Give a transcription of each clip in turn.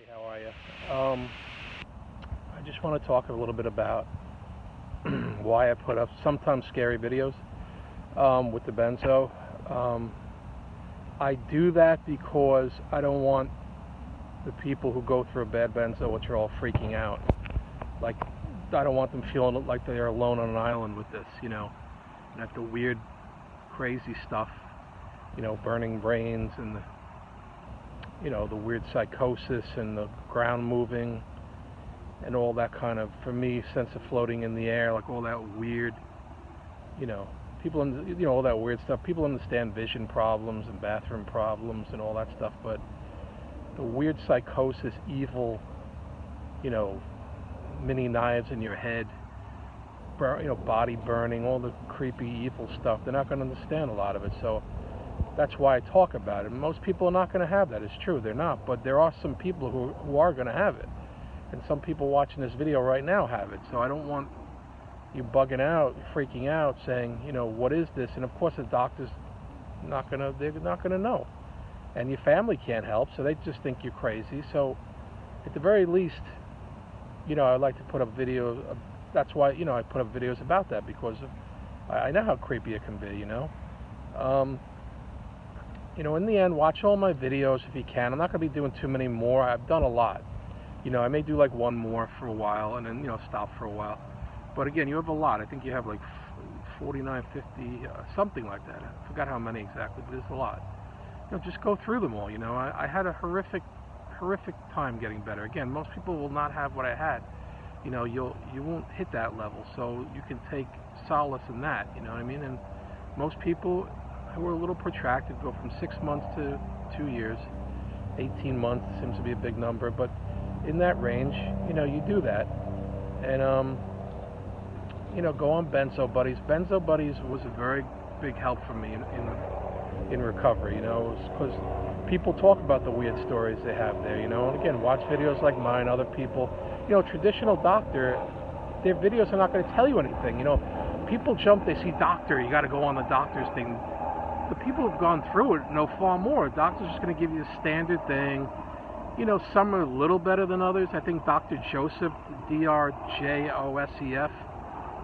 Hey, how are you? I just want to talk a little bit about why I put up sometimes scary videos with the Benzo. I do that because I don't want the people who go through a bad Benzo, which are all freaking out. Like, I don't want them feeling like they're alone on an island with this, and that the weird, crazy stuff, burning brains and the weird psychosis and the ground moving and all that kind of, for me, sense of floating in the air, like all that weird, people, all that weird stuff. People understand vision problems and bathroom problems and all that stuff, but the weird psychosis, evil, mini knives in your head, body burning, all the creepy, evil stuff, they're not going to understand a lot of it. So that's why I talk about it. Most people are not going to have that. It's true, they're not. But there are some people who are going to have it. And some people watching this video right now have it. So I don't want you bugging out, freaking out, saying, what is this? And of course the doctor's they're not going to know. And your family can't help, so they just think you're crazy. So at the very least, I like to put up videos. That's why, I put up videos about that, because I know how creepy it can be, in the end, watch all my videos if you can. I'm not going to be doing too many more. I've done a lot. I may do like one more for a while and then, stop for a while. But again, you have a lot. I think you have like 49, 50, something like that. I forgot how many exactly, but there's a lot. Just go through them all. I had a horrific time getting better. Again, most people will not have what I had. You won't hit that level, so you can take solace in that. You know what I mean? And most people who are a little protracted go from 6 months to 2 years. 18 months seems to be a big number, but in that range, you do that. And go on Benzo Buddies. Benzo Buddies was a very big help for me in recovery. Because people talk about the weird stories they have there. And again, watch videos like mine, other people. Traditional doctor, their videos are not going to tell you anything. People jump, they see doctor, you got to go on the doctor's thing. The people who've gone through it know far more. Doctor's just going to give you the standard thing. Some are a little better than others. I think Dr. Joseph, Drjosef,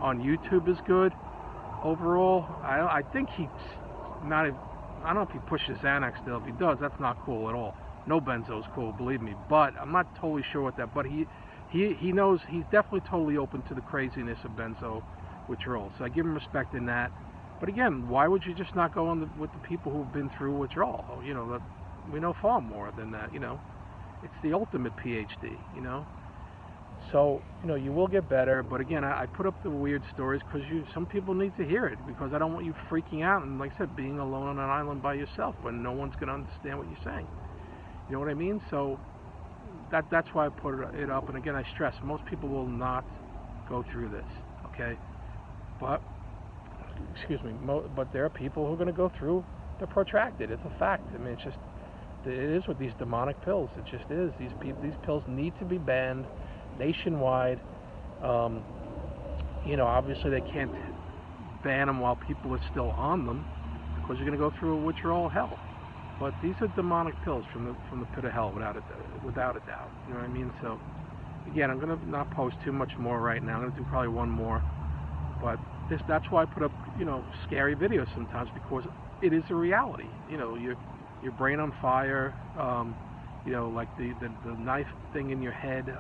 on YouTube is good. Overall, I think he's not. I don't know if he pushes Xanax still. If he does, that's not cool at all. No Benzo's cool, believe me. But I'm not totally sure what that. But he knows. He's definitely totally open to the craziness of benzo withdrawal. So I give him respect in that. But again, why would you just not go on with the people who've been through withdrawal? We know far more than that. It's the ultimate PhD. So you will get better. But again, I put up the weird stories because some people need to hear it, because I don't want you freaking out and, like I said, being alone on an island by yourself when no one's going to understand what you're saying. You know what I mean? So that's why I put it up. And again, I stress, most people will not go through this. Okay, but but there are people who are going to go through the protracted. It's a fact. I mean, it is with these demonic pills. It just is. These pills need to be banned nationwide. Obviously they can't ban them while people are still on them, because you're going to go through a withdrawal hell. But these are demonic pills from the pit of hell, without a doubt. You know what I mean? So again, I'm going to not post too much more right now. I'm going to do probably one more. But that's why I put up, scary videos sometimes, because it is a reality. Your brain on fire, like the knife thing in your head,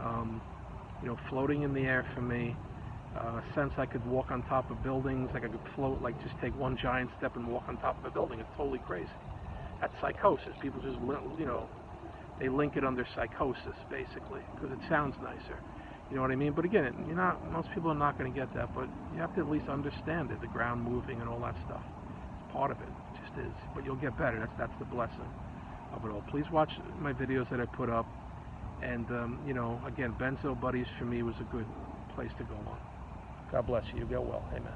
floating in the air for me. A sense I could walk on top of buildings, like I could float, like just take one giant step and walk on top of a building. It's totally crazy. That's psychosis. People just, they link it under psychosis, basically, because it sounds nicer. You know what I mean? But again, most people are not going to get that, but you have to at least understand it, the ground moving and all that stuff. It's part of it. It just is. But you'll get better. That's the blessing of it all. Please watch my videos that I put up. And, again, Benzo Buddies for me was a good place to go on. God bless you. You get well. Amen.